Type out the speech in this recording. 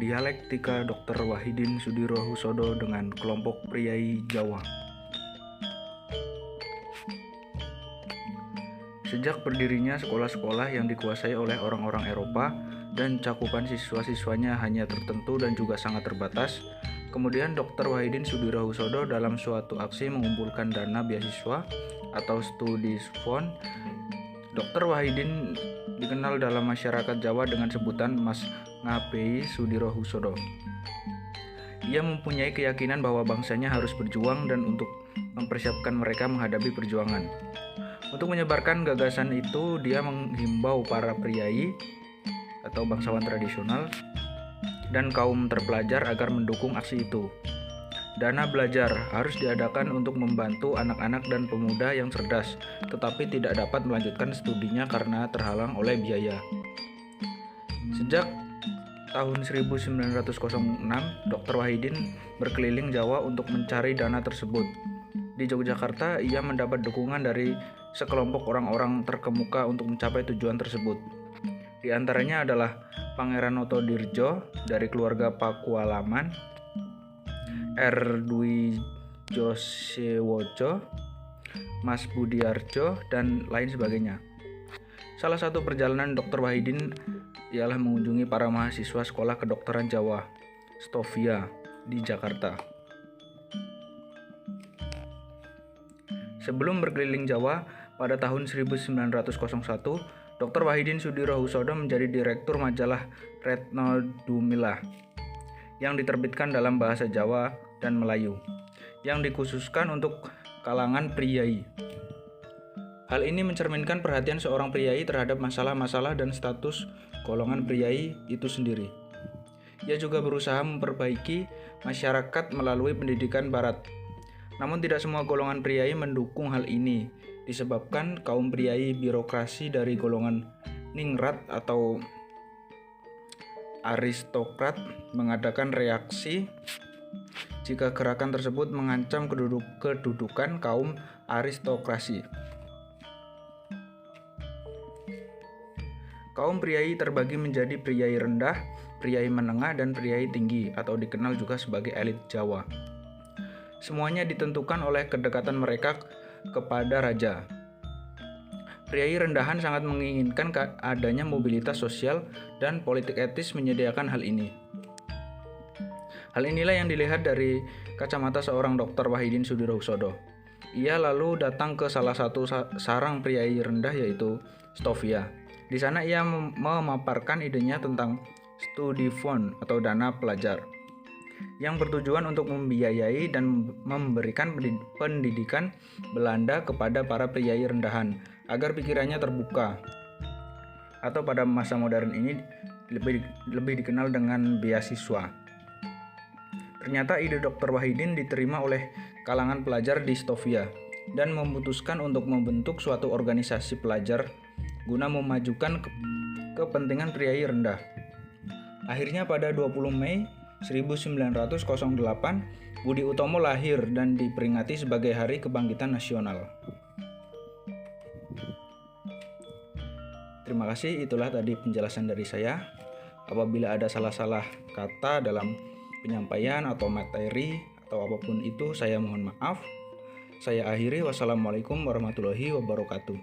Dialektika Dr. Wahidin Sudirohusodo dengan kelompok priai Jawa. Sejak berdirinya sekolah-sekolah yang dikuasai oleh orang-orang Eropa dan cakupan siswa-siswanya hanya tertentu dan juga sangat terbatas, kemudian Dr. Wahidin Sudirohusodo dalam suatu aksi mengumpulkan dana beasiswa atau studies fund. Dr. Wahidin dikenal dalam masyarakat Jawa dengan sebutan Mas Ngabei Sudirohusodo. Ia mempunyai keyakinan bahwa bangsanya harus berjuang dan untuk mempersiapkan mereka menghadapi perjuangan. Untuk menyebarkan gagasan itu, dia menghimbau para priai atau bangsawan tradisional dan kaum terpelajar agar mendukung aksi itu. Dana belajar harus diadakan untuk membantu anak-anak dan pemuda yang cerdas, tetapi tidak dapat melanjutkan studinya karena terhalang oleh biaya. Sejak tahun 1906, Dr. Wahidin berkeliling Jawa untuk mencari dana tersebut. Di Yogyakarta, ia mendapat dukungan dari sekelompok orang-orang terkemuka untuk mencapai tujuan tersebut. Di antaranya adalah Pangeran Notodirjo dari keluarga Pakualaman, R. Dwi Josewojo, Mas Budiarjo, dan lain sebagainya. Salah satu perjalanan Dr. Wahidin ialah mengunjungi para mahasiswa Sekolah Kedokteran Jawa, Stovia, di Jakarta. Sebelum berkeliling Jawa, pada tahun 1901, Dr. Wahidin Sudirohusodo menjadi direktur majalah Retno Dumila yang diterbitkan dalam bahasa Jawa dan Melayu, yang dikhususkan untuk kalangan priai. Hal ini mencerminkan perhatian seorang priai terhadap masalah-masalah dan status golongan priai itu sendiri. Ia juga berusaha memperbaiki masyarakat melalui pendidikan barat. Namun tidak semua golongan priai mendukung hal ini, disebabkan kaum priai birokrasi dari golongan ningrat atau aristokrat mengadakan reaksi jika gerakan tersebut mengancam kedudukan kaum aristokrasi. Kaum priai terbagi menjadi priai rendah, priai menengah, dan priai tinggi atau dikenal juga sebagai elit Jawa. Semuanya ditentukan oleh kedekatan mereka kepada raja. Priai rendahan sangat menginginkan adanya mobilitas sosial dan politik etis menyediakan hal ini. Hal inilah yang dilihat dari kacamata seorang Dr. Wahidin Sudirohusodo. Ia lalu datang ke salah satu sarang priai rendah yaitu Stovia. Di sana ia memaparkan idenya tentang studi fund atau dana pelajar yang bertujuan untuk membiayai dan memberikan pendidikan Belanda kepada para priai rendahan agar pikirannya terbuka, atau pada masa modern ini lebih dikenal dengan beasiswa. Ternyata ide Dr. Wahidin diterima oleh kalangan pelajar di Stovia dan memutuskan untuk membentuk suatu organisasi pelajar guna memajukan kepentingan priai rendah. Akhirnya pada 20 Mei 1908, Budi Utomo lahir dan diperingati sebagai Hari Kebangkitan Nasional. Terima kasih, itulah tadi penjelasan dari saya. Apabila ada salah-salah kata dalam penyampaian atau materi atau apapun itu, saya mohon maaf. Saya akhiri, wassalamualaikum warahmatullahi wabarakatuh.